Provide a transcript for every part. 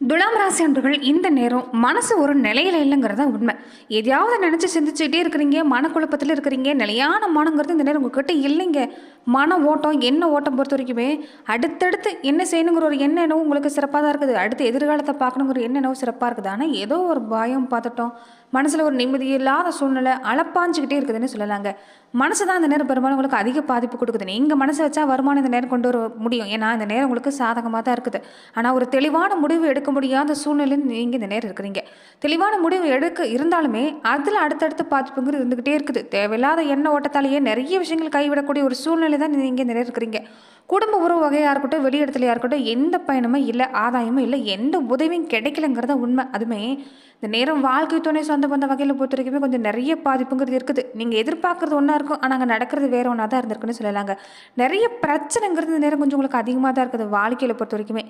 துலாம் ராசி அன்பர்கள் இந்த நேரம் மனசு ஒரு நிலையில இல்லைங்கிறதா உண்மை. எதையாவது நினைச்சு சிந்திச்சுட்டே இருக்கிறீங்க, மனக்குழப்பத்தில் இருக்கிறீங்க. நிலையான மனங்கிறது இந்த நேரம் உங்ககிட்ட இல்லைங்க. மன ஓட்டம் என்ன ஓட்டம் பொறுத்த வரைக்குமே அடுத்தடுத்து என்ன செய்யணுங்கிற ஒரு எண்ணம் உங்களுக்கு சிறப்பாக தான் இருக்குது. அடுத்து எதிர்காலத்தை பார்க்கணுங்கிற எண்ணம் சிறப்பாக இருக்குது. ஆனால் ஏதோ ஒரு பயம் பார்த்துட்டோம், மனசில் ஒரு நிம்மதி இல்லாத சூழ்நிலை அலப்பாஞ்சிக்கிட்டே இருக்குதுன்னு சொல்லலாங்க. மனசு தான் இந்த நேரம் பெரும்பாலும் உங்களுக்கு அதிக பாதிப்பு கொடுக்குது. நீங்கள் மனசை வச்சா வருமானம் இந்த நேரம் கொண்டு வர முடியும், ஏன்னா இந்த நேரம் உங்களுக்கு சாதகமாக தான் இருக்குது. ஆனால் ஒரு தெளிவான முடிவு எடுக்க முடியாத சூழ்நிலையில் நீங்கள் இந்த நேரம் இருக்கிறீங்க. தெளிவான முடிவு எடுக்க இருந்தாலுமே அதில் அடுத்தடுத்த பாதிப்புங்கிறது இருந்துக்கிட்டே இருக்குது. தேவையில்லாத எண்ண ஓட்டத்தாலேயே நிறைய விஷயங்கள் கைவிடக்கூடிய ஒரு சூழ்நிலை தான் நீங்கள் இந்த நேரம் இருக்கிறீங்க. குடும்ப உறவு வகையாக இருக்கட்டும், வெளி இடத்துலையாக இருக்கட்டும், எந்த பயணமும் இல்லை, ஆதாயமும் இல்லை, எந்த உதவியும் கிடைக்கலங்கிறத உண்மை. அதுவுமே இந்த நேரம் வாழ்க்கை துணை சொந்த பந்த வகையில் பொறுத்த வரைக்குமே கொஞ்சம் நிறைய பாதிப்புங்கிறது இருக்குது. நீங்கள் எதிர்பார்க்குறது ஒன்றா இருக்கும், ஆனால் அங்கே நடக்கிறது வேறு ஒன்றா தான் இருந்திருக்குன்னு சொல்லலாங்க. நிறைய பிரச்சனைங்கிறது இந்த நேரம் கொஞ்சம் உங்களுக்கு அதிகமாக தான் இருக்குது வாழ்க்கையில் பொறுத்த வரைக்குமே.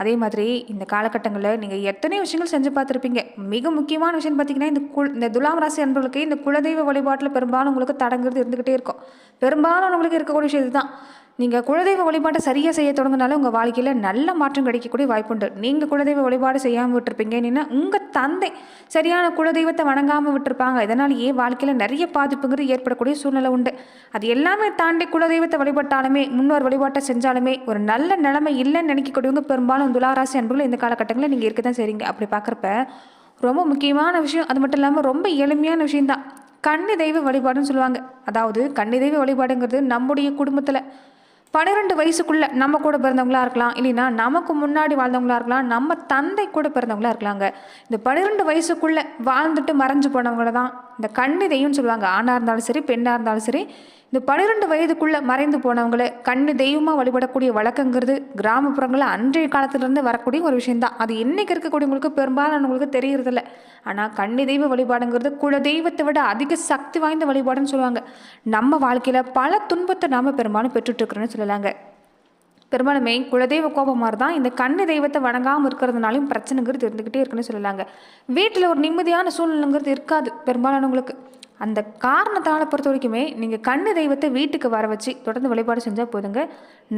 அதே மாதிரி இந்த காலகட்டங்களில் நீங்கள் எத்தனை விஷயங்கள் செஞ்சு பார்த்துருப்பீங்க. மிக முக்கியமான விஷயம் பார்த்தீங்கன்னா, இந்த துலாம் ராசி அன்பர்களுக்கு இந்த குலதெய்வ வழிபாட்டில் பெரும்பாலும் உங்களுக்கு தடங்கிறது இருந்துக்கிட்டே இருக்கும். பெரும்பாலும் உங்களுக்கு இருக்கக்கூடிய விஷயம் இதுதான். நீங்கள் குலதெய்வ வழிபாட்டை சரியாக செய்ய தொடங்கினாலும் உங்கள் வாழ்க்கையில் நல்ல மாற்றம் கிடைக்கக்கூடிய வாய்ப்புண்டு. நீங்கள் குலதெய்வ வழிபாடு செய்யாமல் விட்டுருப்பீங்க, ஏன்னா உங்கள் தந்தை சரியான குலதெய்வத்தை வணங்காமல் விட்டுருப்பாங்க. இதனாலேயே வாழ்க்கையில் நிறைய பாதிப்புங்கிறது ஏற்படக்கூடிய சூழ்நிலை உண்டு. அது எல்லாமே தாண்டி குலதெய்வத்தை வழிபட்டாலுமே, முன்னோர் வழிபாட்டை செஞ்சாலுமே ஒரு நல்ல நிலைமை இல்லைன்னு நினைக்கக்கூடியவங்க பெரும்பாலும் துளாராசி அன்புகள் இந்த காலகட்டங்களில் நீங்கள் இருக்க தான் செய்றீங்க. அப்படி பார்க்குறப்ப ரொம்ப முக்கியமான விஷயம், அது மட்டும் இல்லாமல் ரொம்ப எளிமையான விஷயம்தான் கன்னி தெய்வ வழிபாடுன்னு சொல்லுவாங்க. அதாவது கன்னி தெய்வ வழிபாடுங்கிறது நம்முடைய குடும்பத்தில் 12 வயசுக்குள்ளே நம்ம கூட பிறந்தவங்களா இருக்கலாம், இல்லைன்னா நமக்கு முன்னாடி வாழ்ந்தவங்களா இருக்கலாம், நம்ம தந்தை கூட பிறந்தவங்களா இருக்கலாங்க. இந்த 12 வயசுக்குள்ளே வாழ்ந்துட்டு மறைஞ்சு போனவங்கள தான் இந்த கன்னி தெய்வம்னு சொல்லுவாங்க. ஆணாக இருந்தாலும் சரி, பெண்ணாக இருந்தாலும் சரி, இந்த 12 வயதுக்குள்ளே மறைந்து போனவங்களை கன்னி தெய்வமாக வழிபடக்கூடிய வழக்கங்கிறது கிராமப்புறங்களில் அன்றைய காலத்திலேருந்து வரக்கூடிய ஒரு விஷயந்தான். அது இன்றைக்கி இருக்கக்கூடியவங்களுக்கு பெரும்பாலானவங்களுக்கு தெரியறதில்ல. ஆனால் கன்னி தெய்வ வழிபாடுங்கிறது குல தெய்வத்தை விட அதிக சக்தி வாய்ந்த வழிபாடுன்னு சொல்லுவாங்க. நம்ம வாழ்க்கையில் பல துன்பத்தை நாம் பெரும்பாலும் பெற்றுட்ருக்குறோன்னு சொல்லலாங்க. பெரும்பாலுமே குலதெய்வ கோபமாக தான் இந்த கன்னி தெய்வத்தை வணங்காமல் இருக்கிறதுனாலையும் பிரச்சனைங்கிறது இருந்துக்கிட்டே இருக்குன்னு சொல்லலாங்க. வீட்டில் ஒரு நிம்மதியான சூழ்நிலைங்கிறது இருக்காது பெரும்பாலானவங்களுக்கு. அந்த காரணத்தால் பொறுத்த வரைக்குமே நீங்கள் கன்னி தெய்வத்தை வீட்டுக்கு வர வச்சு தொடர்ந்து வழிபாடு செஞ்சால் போதுங்க,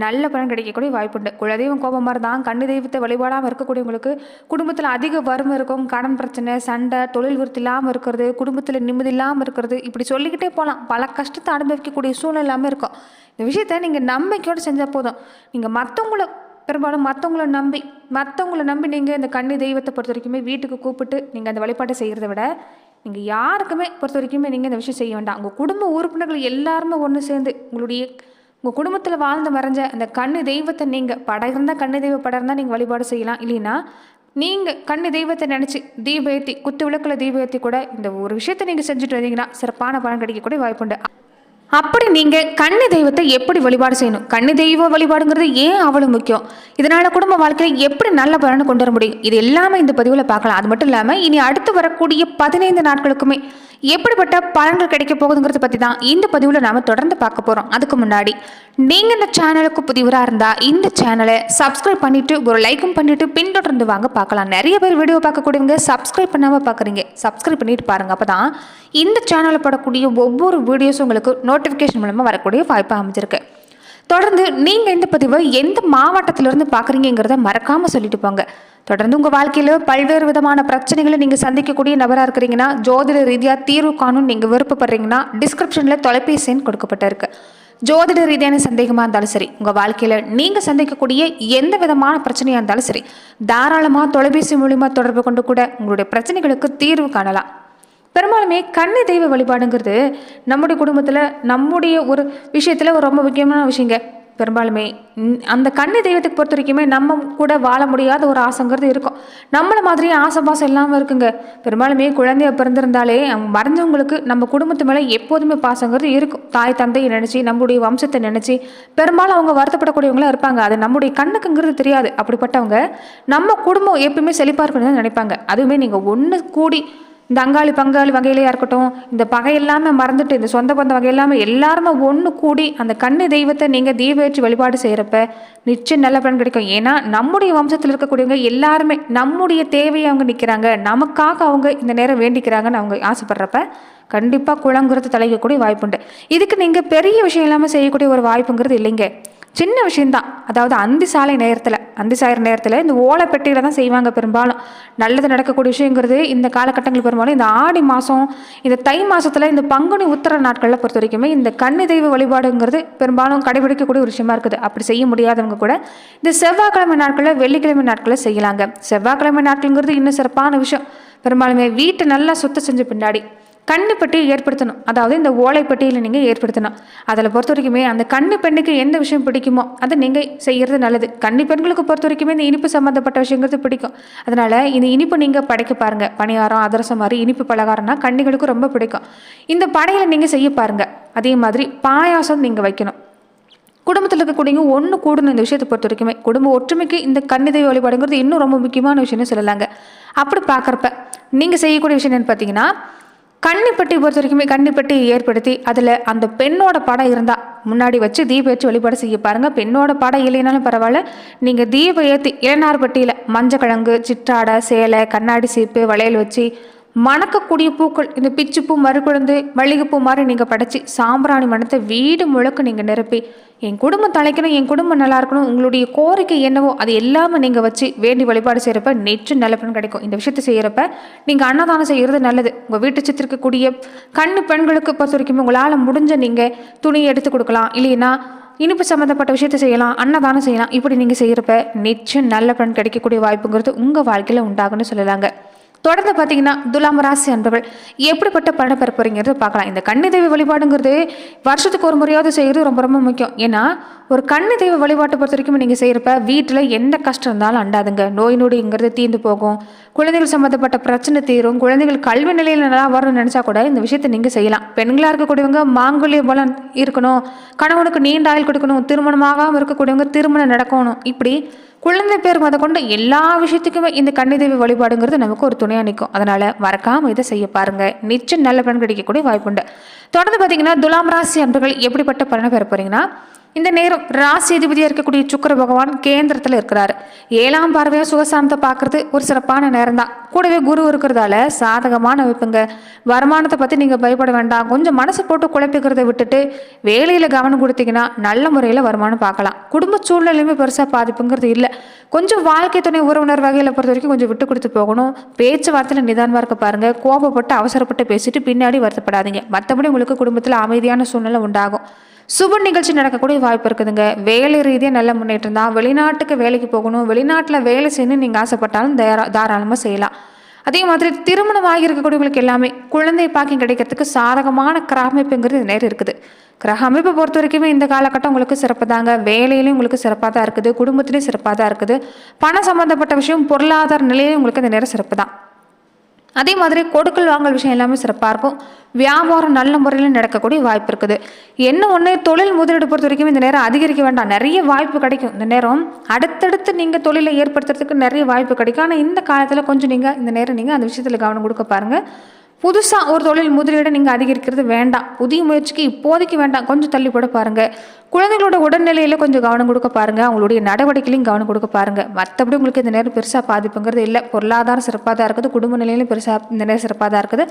நல்ல பலன் கிடைக்கக்கூடிய வாய்ப்புண்டு. குலதெய்வம் கோபமாக தான் கன்னி தெய்வத்தை வழிபாடாமல் இருக்கக்கூடியவங்களுக்கு குடும்பத்தில் அதிக வறுமை இருக்கும், கடன் பிரச்சனை, சண்டை, தொழில் விருத்தி இல்லாமல் இருக்கிறது, குடும்பத்தில் நிம்மதி இல்லாமல் இருக்கிறது, இப்படி சொல்லிக்கிட்டே போகலாம். பல கஷ்டத்தை அனுபவிக்கக்கூடிய சூழ்நிலை இல்லாமல் இருக்கும். இந்த விஷயத்தை நீங்கள் நம்பிக்கையோடு செஞ்சால் போதும். நீங்கள் பெரும்பாலும் மற்றவங்கள நம்பி நீங்கள் இந்த கன்னி தெய்வத்தை பொறுத்த வரைக்குமே வீட்டுக்கு கூப்பிட்டு நீங்கள் அந்த வழிபாட்டை செய்கிறத விட நீங்கள் யாருக்குமே பொறுத்த வரைக்குமே நீங்கள் இந்த விஷயம் செய்ய வேண்டாம். உங்கள் குடும்ப உறுப்பினர்கள் எல்லாருமே ஒன்று சேர்ந்து உங்கள் குடும்பத்தில் வாழ்ந்து மறைஞ்ச அந்த கன்னி தெய்வத்தை நீங்கள் படம் இருந்தால் கன்னி தெய்வ படம் இருந்தால் நீங்கள் வழிபாடு செய்யலாம். இல்லைன்னா நீங்கள் கன்னி தெய்வத்தை நினச்சி தீப ஏற்றி, குத்து விளக்கில் தீப ஏற்றி கூட இந்த ஒரு விஷயத்தை நீங்கள் செஞ்சுட்டு வந்தீங்கன்னா சிறப்பான பலன் கிடைக்கக்கூடிய வாய்ப்புண்டு. அப்படி நீங்கள் கன்னி தெய்வத்தை எப்படி வழிபாடு செய்யணும், கன்னி தெய்வ வழிபாடுங்கிறது ஏன் அவ்வளோ முக்கியம், இதனால் குடும்ப வாழ்க்கையில் எப்படி நல்ல பலனை கொண்டு வர முடியும், இது எல்லாமே இந்த பதிவில் பார்க்கலாம். அது மட்டும் இல்லாமல் இனி அடுத்து வரக்கூடிய 15 நாட்களுக்குமே எப்படிப்பட்ட பலன்கள் கிடைக்க போகுதுங்கிறத பற்றி தான் இந்த பதிவில் நாம் தொடர்ந்து பார்க்க போகிறோம். அதுக்கு முன்னாடி நீங்கள் இந்த சேனலுக்கு புதிவராக இருந்தால் இந்த சேனலை சப்ஸ்கிரைப் பண்ணிவிட்டு ஒரு லைக்கும் பண்ணிவிட்டு பின்தொடர்ந்து வாங்க பார்க்கலாம். நிறைய பேர் வீடியோ பார்க்கக்கூடியவங்க சப்ஸ்கிரைப் பண்ணாமல் பார்க்குறீங்க, சப்ஸ்கிரைப் பண்ணிட்டு பாருங்கள். அப்போ தான் இந்த சேனலில் படக்கூடிய ஒவ்வொரு வீடியோஸும் உங்களுக்கு நோட்டிஃபிகேஷன் மூலமாக வரக்கூடிய வாய்ப்பாக அமைஞ்சிருக்கு. தொடர்ந்து நீங்கள் இந்த பதிவை எந்த மாவட்டத்திலிருந்து பார்க்குறீங்கிறத மறக்காமல் சொல்லிட்டு போங்க. தொடர்ந்து உங்கள் வாழ்க்கையில் பல்வேறு விதமான பிரச்சனைகளை நீங்கள் சந்திக்கக்கூடிய நபராக இருக்கிறீங்கன்னா, ஜோதிட ரீதியாக தீர்வு காணும் நீங்கள் விருப்பப்படுறீங்கன்னா டிஸ்கிரிப்ஷனில் தொலைபேசி எண் கொடுக்கப்பட்டிருக்கு. ஜோதிட ரீதியான சந்தேகமாக இருந்தாலும் சரி, உங்கள் வாழ்க்கையில் நீங்கள் சந்திக்கக்கூடிய எந்த விதமான பிரச்சனையாக இருந்தாலும் சரி, தாராளமாக தொலைபேசி மூலிமா தொடர்பு கொண்டு கூட உங்களுடைய பிரச்சனைகளுக்கு தீர்வு காணலாம். பெரும்பாலுமே கன்னி தெய்வ வழிபாடுங்கிறது நம்முடைய குடும்பத்தில் நம்முடைய ஒரு விஷயத்தில் ஒரு ரொம்ப முக்கியமான விஷயங்க. பெரும்பாலுமே அந்த கன்னி தெய்வத்துக்கு பொறுத்த வரைக்குமே நம்ம கூட வாழ முடியாத ஒரு ஆசைங்கிறது இருக்கும். நம்மளை மாதிரியே ஆசை பாசம் இல்லாமல் இருக்குங்க. பெரும்பாலுமே குழந்தைய பிறந்திருந்தாலே மறைஞ்சவங்களுக்கு நம்ம குடும்பத்து மேலே எப்போதுமே பாசங்கிறது இருக்கும். தாய் தந்தையை நினச்சி, நம்முடைய வம்சத்தை நினச்சி பெரும்பாலும் அவங்க வருத்தப்படக்கூடியவங்களாம் இருப்பாங்க. அது நம்முடைய கண்ணுக்குங்கிறது தெரியாது. அப்படிப்பட்டவங்க நம்ம குடும்பம் எப்பவுமே செழிப்பாக இருக்கணும்னு நினைப்பாங்க. அதுவுமே நீங்கள் ஒன்று கூடி இந்த அங்காளி பங்காளி வகையிலையாக இருக்கட்டும், இந்த பகை எல்லாமே மறந்துட்டு இந்த சொந்த பந்த வகை எல்லாமே எல்லாருமே ஒன்று கூடி அந்த கன்னி தெய்வத்தை நீங்கள் தீபேற்றி வழிபாடு செய்கிறப்ப நிச்சயம் நல்ல பலன் கிடைக்கும். ஏன்னா நம்முடைய வம்சத்தில் இருக்கக்கூடியவங்க எல்லாருமே நம்முடைய தேவையை அவங்க நிற்கிறாங்க, நமக்காக அவங்க இந்த நேரம் வேண்டிக்கிறாங்கன்னு அவங்க ஆசைப்படுறப்ப கண்டிப்பாக குளங்குறது தலைக்கக்கூடிய வாய்ப்புண்டு. இதுக்கு நீங்கள் பெரிய விஷயம் இல்லாமல் செய்யக்கூடிய ஒரு வாய்ப்புங்கிறது இல்லைங்க. சின்ன விஷயந்தான். அதாவது அந்தி சாயிற நேரத்தில் இந்த ஓலை பெட்டியில் தான் செய்வாங்க பெரும்பாலும். நல்லது நடக்கக்கூடிய விஷயங்கிறது இந்த காலகட்டங்கள் பெரும்பாலும் இந்த ஆடி மாதம், இந்த தை மாதத்தில், இந்த பங்குனி உத்திர நாட்களில் பொறுத்த வரைக்குமே இந்த கன்னி தெய்வ வழிபாடுங்கிறது பெரும்பாலும் கடைபிடிக்கக்கூடிய ஒரு விஷயமா இருக்குது. அப்படி செய்ய முடியாதவங்க கூட இந்த செவ்வாய்க்கிழமை நாட்களில், வெள்ளிக்கிழமை நாட்களில் செய்யலாங்க. செவ்வாய்க்கிழமை நாட்கள்ங்கிறது இன்னும் சிறப்பான விஷயம். பெரும்பாலுமே வீட்டை நல்லா சுத்தம் செஞ்ச பின்னாடி கன்னி பெட்டியை ஏற்படுத்தணும். அதாவது இந்த ஓலைப்பட்டியில் நீங்கள் ஏற்படுத்தணும். அதில் பொறுத்த வரைக்குமே அந்த கன்னி பெண்ணுக்கு எந்த விஷயம் பிடிக்குமோ அதை நீங்கள் செய்கிறது நல்லது. கன்னி பெண்களுக்கு பொறுத்த வரைக்குமே இந்த இனிப்பு சம்மந்தப்பட்ட விஷயங்கிறது பிடிக்கும். அதனால் இந்த இனிப்பு நீங்கள் படைக்க பாருங்கள். பணியாரம், அதிரசம் மாதிரி இனிப்பு பலகாரம்னா கன்னிகளுக்கு ரொம்ப பிடிக்கும். இந்த படையில் நீங்கள் செய்ய பாருங்கள். அதே மாதிரி பாயாசம் நீங்கள் வைக்கணும். குடும்பத்தில் இருக்கக்கூடியவங்க ஒன்று கூடணும். இந்த விஷயத்தை பொறுத்த வரைக்குமே குடும்ப ஒற்றுமைக்கு இந்த கன்னிதெய்வ வழிபாடுங்கிறது இன்னும் ரொம்ப முக்கியமான விஷயம்னு சொல்லலாங்க. அப்படி பார்க்குறப்ப நீங்கள் செய்யக்கூடிய விஷயம் என்னென்னு பார்த்தீங்கன்னா, கன்னிப்பட்டி பொறுத்த வரைக்குமே கன்னிப்பட்டி ஏற்படுத்தி அதில் அந்த பெண்ணோட படம் இருந்தால் முன்னாடி வச்சு தீபம் ஏற்றி வழிபாடு செய்ய பாருங்கள். பெண்ணோட படம் இல்லைனாலும் பரவாயில்ல, நீங்கள் தீபம் ஏற்றி இளநார்பட்டியில் மஞ்சக்கிழங்கு, சிற்றாடை, சேலை, கண்ணாடி சீப்பு, வளையல் வச்சு மணக்கக்கூடிய பூக்கள், இந்த பிச்சுப்பூ, மறுக்குழந்து, மல்லிகைப்பூ மாதிரி நீங்கள் படைச்சி சாம்பிராணி மணத்தை வீடு முழுக்க நீங்கள் நிரப்பி என் குடும்பம் தலைக்கணும், என் குடும்பம் நல்லா இருக்கணும், உங்களுடைய கோரிக்கை என்னவோ அது எல்லாமே நீங்கள் வச்சு வேண்டி வழிபாடு செய்கிறப்ப நெற்று நல்ல பலன் கிடைக்கும். இந்த விஷயத்தை செய்கிறப்ப நீங்கள் அன்னதானம் செய்கிறது நல்லது. உங்கள் வீட்டை சித்திருக்கக்கூடிய கண்ணு பெண்களுக்கு பொறுத்த வரைக்கும் உங்களால் முடிஞ்ச நீங்கள் துணியை எடுத்து கொடுக்கலாம், இல்லைன்னா இனிப்பு சம்மந்தப்பட்ட விஷயத்தை செய்யலாம், அன்னதானம் செய்யலாம். இப்படி நீங்கள் செய்கிறப்ப நிச்சயம் நல்ல பலன் கிடைக்கக்கூடிய வாய்ப்புங்கிறது உங்கள் வாழ்க்கையில் உண்டாகுன்னு சொல்லலாங்க. தொடர்ந்து பார்த்தீங்கன்னா துலாம் ராசி அன்பர்கள் எப்படிப்பட்ட பலனை பெற போறீங்கிறது பார்க்கலாம். இந்த கன்னி தெய்வ வழிபாடுங்கிறது வருஷத்துக்கு ஒரு முறையாவது செய்கிறது ரொம்ப ரொம்ப முக்கியம். ஏன்னா ஒரு கன்னி தெய்வ வழிபாட்டை பொறுத்த வரைக்கும் நீங்கள் செய்கிறப்ப வீட்டில் எந்த கஷ்டம் இருந்தாலும் அண்டாதுங்க. நோய் நொடிங்கிறது தீர்ந்து போகும், குழந்தைகள் சம்மந்தப்பட்ட பிரச்சனை தீரும், குழந்தைகள் கல்வி நிலையில் நல்லா வரணும்னு நினச்சா கூட இந்த விஷயத்தை நீங்கள் செய்யலாம். பெண்களாக இருக்கக்கூடியவங்க மாங்கல்ய பலன் இருக்கணும், கணவனுக்கு நீண்ட ஆயுள் கொடுக்கணும், திருமணமாகாமல் இருக்கக்கூடியவங்க திருமணம் நடக்கணும், இப்படி குழந்தை பேர் முத கொண்டு எல்லா விஷயத்துக்குமே இந்த கன்னி தெய்வ வழிபாடுங்கிறது நமக்கு ஒரு துணையாக நிற்கும். அதனால் மறக்காமல் இதை செய்ய பாருங்கள். நிச்சயம் நல்ல பலன் கிடைக்கக்கூடிய வாய்ப்புண்டு. தொடர்ந்து பார்த்தீங்கன்னா துலாம் ராசி அன்பர்கள் எப்படிப்பட்ட பலனை பெற போகிறீங்கன்னா, இந்த நேரம் ராசி அதிபதியாக இருக்கக்கூடிய சுக்கிர பகவான் கேந்திரத்தில் இருக்கிறாரு. 7ஆம் பார்வையாக சுகசாந்தத்தை பார்க்குறது ஒரு சிறப்பான நேரம் தான். கூடவே குரு இருக்கிறதால சாதகமான அமைப்புங்க. வருமானத்தை பற்றி நீங்கள் பயப்பட வேண்டாம். கொஞ்சம் மனசு போட்டு குழப்பிக்கிறத விட்டுட்டு வேலையில் கவனம் கொடுத்தீங்கன்னா நல்ல முறையில் வருமானம் பார்க்கலாம். குடும்ப சூழ்நிலையுமே பெருசாக பாதிப்புங்கிறது இல்லை. கொஞ்சம் வாழ்க்கை துணை உறவினர் வகையில் பொறுத்த வரைக்கும் கொஞ்சம் விட்டு கொடுத்து போகணும். பேச்சுவார்த்தையில் நிதானமாக இருக்க பாருங்கள். கோபப்பட்டு அவசரப்பட்டு பேசிட்டு பின்னாடி வருத்தப்படாதீங்க. மற்றபடி உங்களுக்கு குடும்பத்தில் அமைதியான சூழ்நிலை உண்டாகும். சுப நிகழ்ச்சி நடக்கக்கூடிய வாய்ப்பு இருக்குதுங்க. வேலை ரீதியாக நல்ல முன்னேற்றம் தான். வெளிநாட்டுக்கு வேலைக்கு போகணும், வெளிநாட்டில் வேலை செய்யணும்னு நீங்கள் ஆசைப்பட்டாலும் தாராளமாக செய்யலாம். அதே மாதிரி திருமணம் ஆகியிருக்கக்கூடியவங்களுக்கு எல்லாமே குழந்தை பாக்கியம் கிடைக்கிறதுக்கு சாதகமான கிரக அமைப்புங்கிறது நேரம் இருக்குது. கிரக அமைப்பை பொறுத்த வரைக்குமே இந்த காலகட்டம் உங்களுக்கு சிறப்பு தாங்க. வேலையிலையும் உங்களுக்கு சிறப்பாக தான் இருக்குது, குடும்பத்திலையும் சிறப்பாக தான் இருக்குது. பணம் சம்மந்தப்பட்ட விஷயம், பொருளாதார நிலையிலையும் உங்களுக்கு இந்த நேரம் சிறப்பு தான். அதே மாதிரி கொடுக்கல் வாங்கல் விஷயம் எல்லாமே சிறப்பாக இருக்கும். வியாபாரம் நல்ல முறையில் நடக்கக்கூடிய வாய்ப்பு இருக்குது. என்ன ஒன்று, தொழில் முதலீடு பொறுத்த வரைக்கும் இந்த நேரம் அதிகரிக்க வேண்டாம், நிறைய வாய்ப்பு கிடைக்கும். இந்த நேரம் அடுத்தடுத்து நீங்கள் தொழிலை ஏற்படுத்துறதுக்கு நிறைய வாய்ப்பு கிடைக்கும். ஆனால் இந்த காலத்தில் கொஞ்சம் நீங்கள் இந்த நேரம் நீங்கள் அந்த விஷயத்தில் கவனம் கொடுக்க பாருங்கள். புதுசாக ஒரு தொழில் முதலீடை நீங்கள் அதிகரிக்கிறது வேண்டாம். புதிய முயற்சிக்கு இப்போதைக்கு வேண்டாம், கொஞ்சம் தள்ளி போட பாருங்கள். குழந்தைகளோட உடல்நிலையில் கொஞ்சம் கவனம் கொடுக்க பாருங்கள். அவங்களுடைய நடவடிக்கையிலையும் கவனம் கொடுக்க பாருங்கள். மற்றபடி உங்களுக்கு இந்த நேரம் பெருசாக பாதிப்புங்கிறது இல்லை. பொருளாதாரம் சிறப்பாக தான் இருக்குது, குடும்ப நிலையிலும் பெருசாக இந்த நேரம் சிறப்பாக தான் இருக்குது.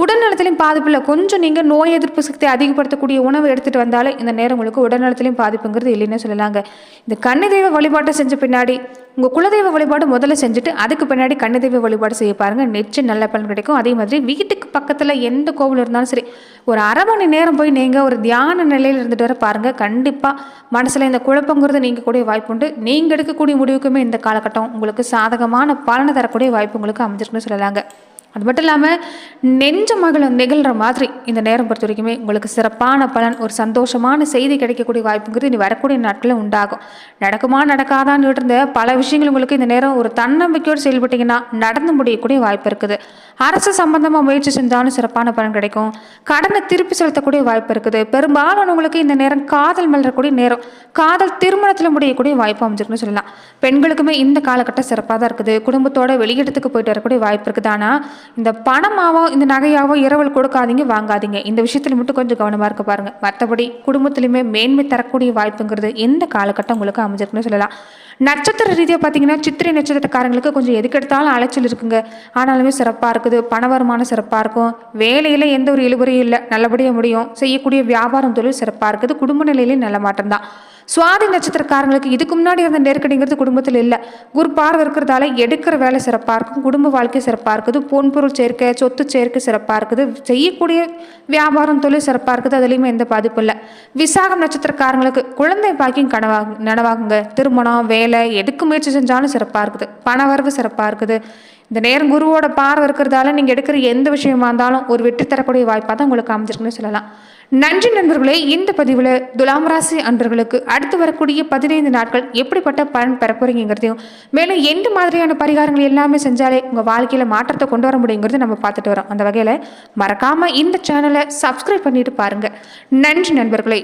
உடல்நலத்திலையும் பாதிப்பு இல்லை. கொஞ்சம் நீங்கள் நோய் எதிர்ப்பு சக்தியை அதிகப்படுத்தக்கூடிய உணவை எடுத்துகிட்டு வந்தாலே இந்த நேரம் உங்களுக்கு உடல்நலத்திலையும் பாதிப்புங்கிறது இல்லைன்னு சொல்லலாங்க. இந்த கன்னி தெய்வ வழிபாட்டை செஞ்ச பின்னாடி உங்கள் குலதெய்வ வழிபாடு முதல்ல செஞ்சுட்டு அதுக்கு பின்னாடி கன்னி தெய்வ வழிபாடு செய்ய பாருங்கள். நிச்சயம் நல்ல பலன் கிடைக்கும். அதே மாதிரி வீட்டுக்கு பக்கத்தில் எந்த கோவில் இருந்தாலும் சரி, ஒரு அரை மணி நேரம் போய் நீங்கள் ஒரு தியான நிலையில் இருந்துட்டு வர பாருங்கள். கண்டிப்பாக மனசில் இந்த குழப்பங்கிறது நீங்கள் கூடிய வாய்ப்பு உண்டு. நீங்கள் எடுக்கக்கூடிய முடிவுக்குமே இந்த காலகட்டம் உங்களுக்கு சாதகமான பலனை தரக்கூடிய வாய்ப்பு உங்களுக்கு அமைஞ்சிருக்குன்னு சொல்லலாங்க. அது மட்டும் இல்லாமல் நெஞ்ச மகளும் நிகழ்கிற மாதிரி இந்த நேரம் பொறுத்த வரைக்குமே உங்களுக்கு சிறப்பான பலன், ஒரு சந்தோஷமான செய்தி கிடைக்கக்கூடிய வாய்ப்புங்கிறது இனி வரக்கூடிய நாட்களில் உண்டாகும். நடக்குமா நடக்காதான்னு இருந்த பல விஷயங்கள் உங்களுக்கு இந்த நேரம் ஒரு தன்னம்பிக்கையோடு செயல்பட்டீங்கன்னா நடந்து முடியக்கூடிய வாய்ப்பு இருக்குது. அரசு சம்பந்தமாக முயற்சி செஞ்சாலும் சிறப்பான பலன் கிடைக்கும். கடனை திருப்பி செலுத்தக்கூடிய வாய்ப்பு இருக்குது. பெரும்பாலானவங்களுக்கு இந்த நேரம் காதல் மலரக்கூடிய நேரம், காதல் திருமணத்தில் முடியக்கூடிய வாய்ப்பு அமைஞ்சிருக்குன்னு சொல்லலாம். பெண்களுக்குமே இந்த காலகட்டம் சிறப்பாக தான் இருக்குது. குடும்பத்தோட வெளியிடத்துக்கு போயிட்டு வரக்கூடிய வாய்ப்பு இருக்குது. ஆனால் இந்த பணமாவோ இந்த நகையாவோ இரவல் கொடுக்காதீங்க, வாங்காதீங்க. இந்த விஷயத்தில் மட்டும் கொஞ்சம் கவனமாக இருக்க பாருங்கள். மற்றபடி குடும்பத்திலையுமே மேன்மை தரக்கூடிய வாய்ப்புங்கிறது எந்த காலகட்டம் உங்களுக்கு அமைஞ்சிருக்குன்னு சொல்லலாம். நட்சத்திர ரீதியாக பார்த்தீங்கன்னா சித்திரை நட்சத்திரக்காரங்களுக்கு கொஞ்சம் எதுக்கெடுத்தாலும் அலைச்சல் இருக்குங்க. ஆனாலுமே சிறப்பாக இருக்குது. பண வருமானம் சிறப்பாக இருக்கும். வேலையில் எந்த ஒரு இழுபறியும் இல்லை, நல்லபடியாக முடியும். செய்யக்கூடிய வியாபாரம் தொழில் சிறப்பாக இருக்குது. குடும்ப நிலையிலையும் நல்ல மாற்றம் தான். சுவாதி நட்சத்திரக்காரங்களுக்கு இதுக்கு முன்னாடி இருந்த நெருக்கடிங்கிறது குடும்பத்தில் இல்லை. குரு பார்வை இருக்கிறதால எடுக்கிற வேலை சிறப்பாக இருக்கும், குடும்ப வாழ்க்கை சிறப்பாக இருக்குது, பொன்பொருள் சேர்க்கை, சொத்து சேர்க்கை சிறப்பாக இருக்குது, செய்யக்கூடிய வியாபாரம் தொழில் சிறப்பாக இருக்குது, அதுலேயுமே எந்த பாதிப்பும் இல்லை. விசாகம் நட்சத்திரக்காரங்களுக்கு குழந்தை பாக்கியம் நனவாகுங்க. திருமணம், வேலை எதுக்கு முயற்சி செஞ்சாலும் சிறப்பாக இருக்குது, பண வரவு சிறப்பாக இருக்குது. இந்த நேரம் குருவோட பார்வை இருக்கிறதால நீங்கள் எடுக்கிற எந்த விஷயமா இருந்தாலும் ஒரு வெற்றி தரக்கூடிய வாய்ப்பாக தான் உங்களுக்கு அமைஞ்சிருக்குன்னு சொல்லலாம். நன்றி நண்பர்களே. இந்த பதிவில் துலாம் ராசி அன்பர்களுக்கு அடுத்து வரக்கூடிய 15 நாட்கள் எப்படிப்பட்ட பலன் பெற போறீங்கிறதையும், மேலும் எந்த மாதிரியான பரிகாரங்கள் எல்லாமே செஞ்சாலே உங்கள் வாழ்க்கையில் மாற்றத்தை கொண்டு வர முடியுங்கிறது நம்ம பார்த்துட்டு வரோம். அந்த வகையில் மறக்காமல் இந்த சேனலை சப்ஸ்கிரைப் பண்ணிட்டு பாருங்கள். நன்றி நண்பர்களே.